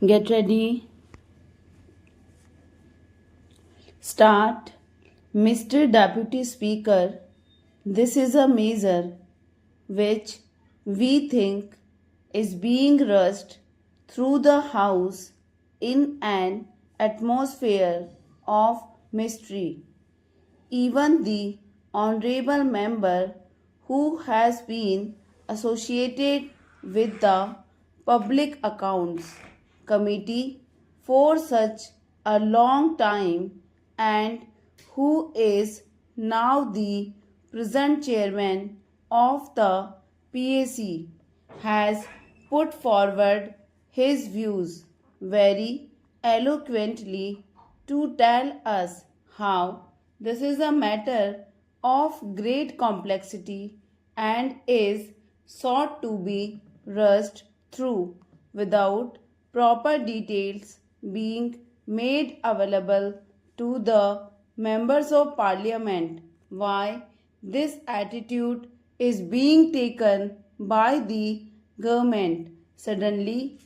Get ready. Start. Mr. Deputy Speaker, this is a measure which we think is being rushed through the House in an atmosphere of mystery. Even the honorable member who has been associated with the Public Accounts Committee for such a long time and who is now the present chairman of the PAC has put forward his views very eloquently to tell us how this is a matter of great complexity and is sought to be rushed through without proper details being made available to the members of parliament. Why this attitude is being taken by the government suddenly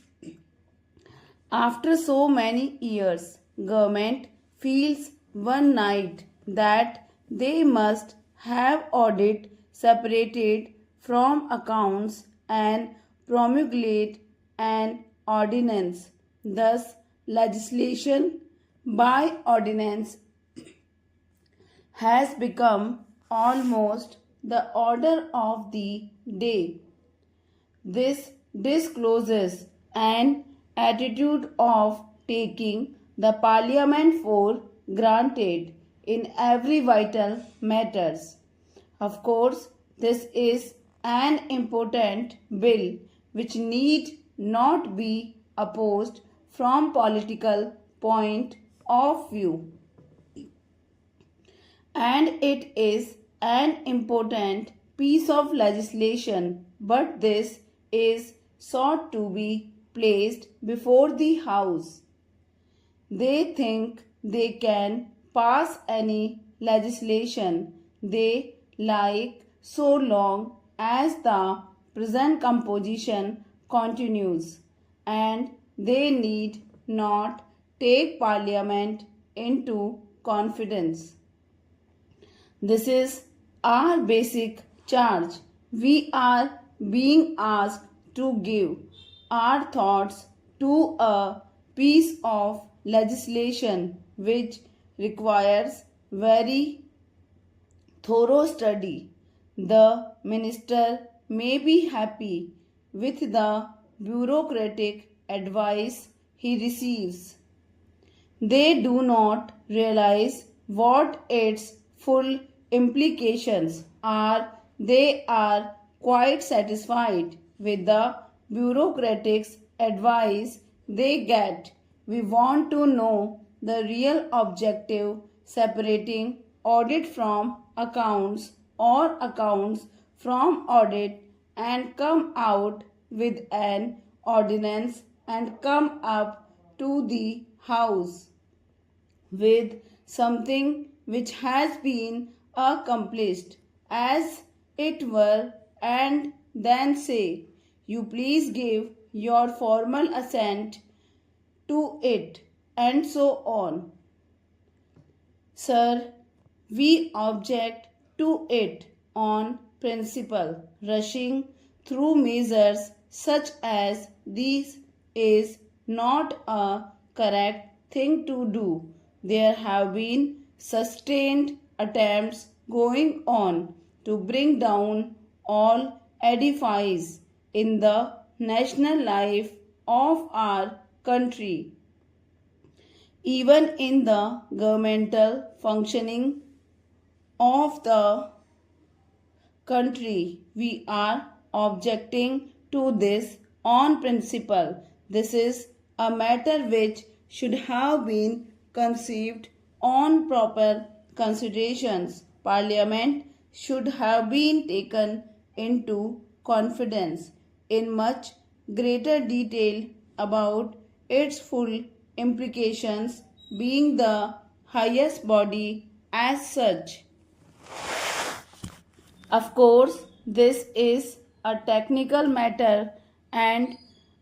after so many years, government feels one night that they must have audit separated from accounts and promulgate an ordinance. Thus, legislation by ordinance has become almost the order of the day. This discloses an attitude of taking the parliament for granted in every vital matters. Of course, this is an important bill which need not be opposed from political point of view, and it is an important piece of legislation, but this is sought to be placed before the House. They think they can pass any legislation they like so long as the present composition continues, and they need not take Parliament into confidence. This is our basic charge. We are being asked to give our thoughts to a piece of legislation which requires very thorough study. The minister may be happy with the bureaucratic advice he receives. They do not realize what its full implications are. They are quite satisfied with the bureaucrats' advice they get. We want to know the real objective, separating audit from accounts or accounts from audit, and come out with an ordinance and come up to the House with something which has been accomplished, as it were, and then say, you please give your formal assent to it, and so on. Sir, we object to it on principle. Rushing through measures such as these is not a correct thing to do. There have been sustained attempts going on to bring down all edifices in the national life of our country. Even in the governmental functioning of the country, we are objecting to this on principle. This is a matter which should have been conceived on proper considerations. Parliament should have been taken into confidence in much greater detail about its full implications, being the highest body as such. Of course, this is a technical matter and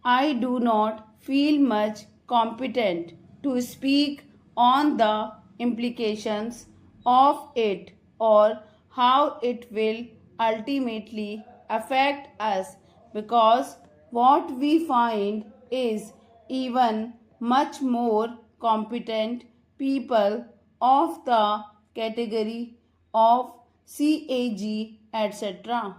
I do not feel much competent to speak on the implications of it or how it will ultimately affect us, because what we find is even much more competent people of the category of CAG, etc.,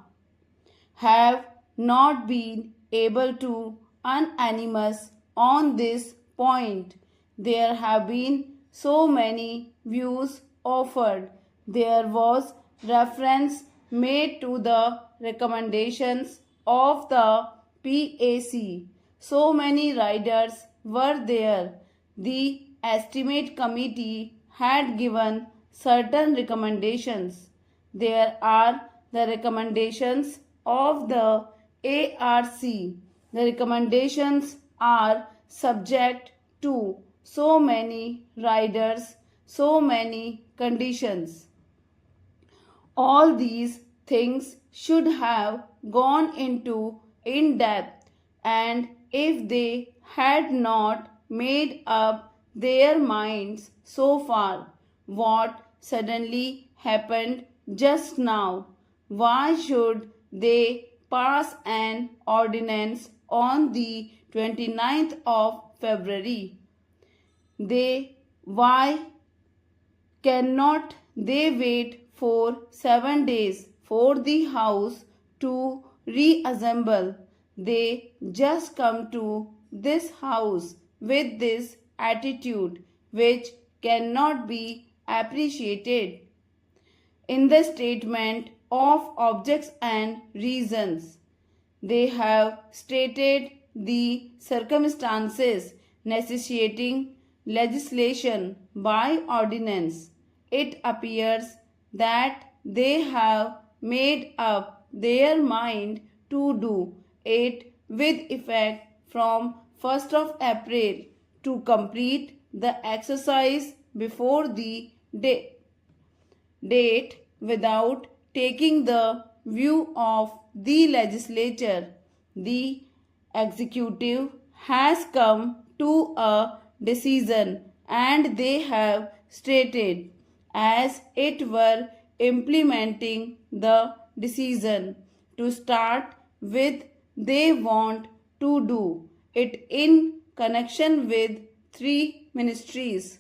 have not been able to unanimous on this point. There have been so many views offered. There was reference made to the recommendations of the PAC. So many riders were there. The estimate committee had given certain recommendations. There are the recommendations of the ARC. The recommendations are subject to so many riders, so many conditions. All these things should have gone into in depth, and if they had not made up their minds so far, what suddenly happened just now? Why should they pass an ordinance on the 29th of February? Why cannot they wait for 7 days for the House to reassemble? They just come to this House with this attitude, which cannot be appreciated. In the statement of objects and reasons, they have stated the circumstances necessitating legislation by ordinance. It appears that they have made up their mind to do it with effect from 1st of April to complete the exercise before the date without taking the view of the legislature. The executive has come to a decision, and they have stated as it were implementing the decision. To start with, they want to do it in connection with 3 ministries.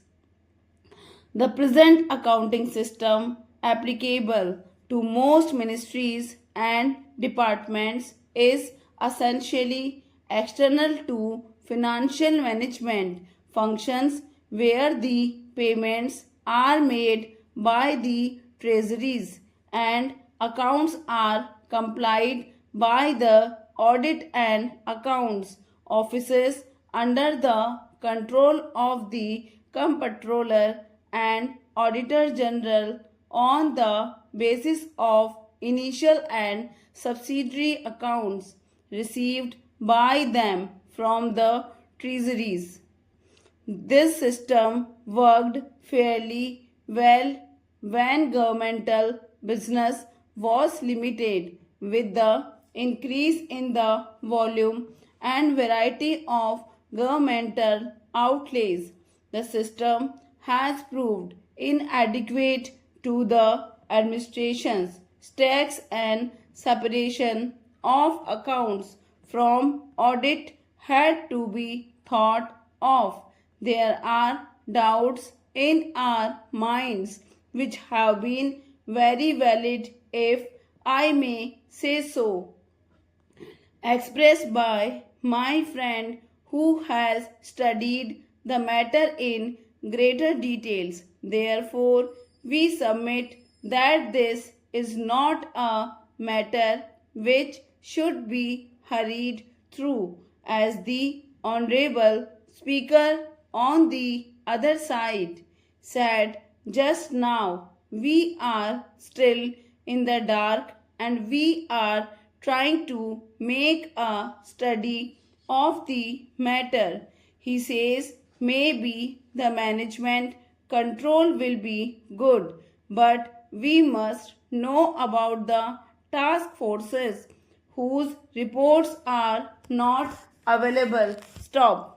The present accounting system applicable to most ministries and departments is essentially external to financial management functions, where the payments are made by the treasuries and accounts are complied by the audit and accounts offices under the control of the comptroller and auditor general on the basis of initial and subsidiary accounts received by them from the treasuries. This system worked fairly well when governmental business was limited. With the increase in the volume and variety of governmental outlays, the system has proved inadequate to the administration's tax and separation of accounts from audit had to be thought of. There are doubts in our minds which have been very valid, if I may say so, expressed by my friend who has studied the matter in greater details. Therefore, we submit that this is not a matter which should be hurried through, as the Honorable Speaker on the other side said just now. We are still in the dark, and we are trying to make a study of the matter. He says maybe the management control will be good, but we must know about the task forces whose reports are not available. Stop.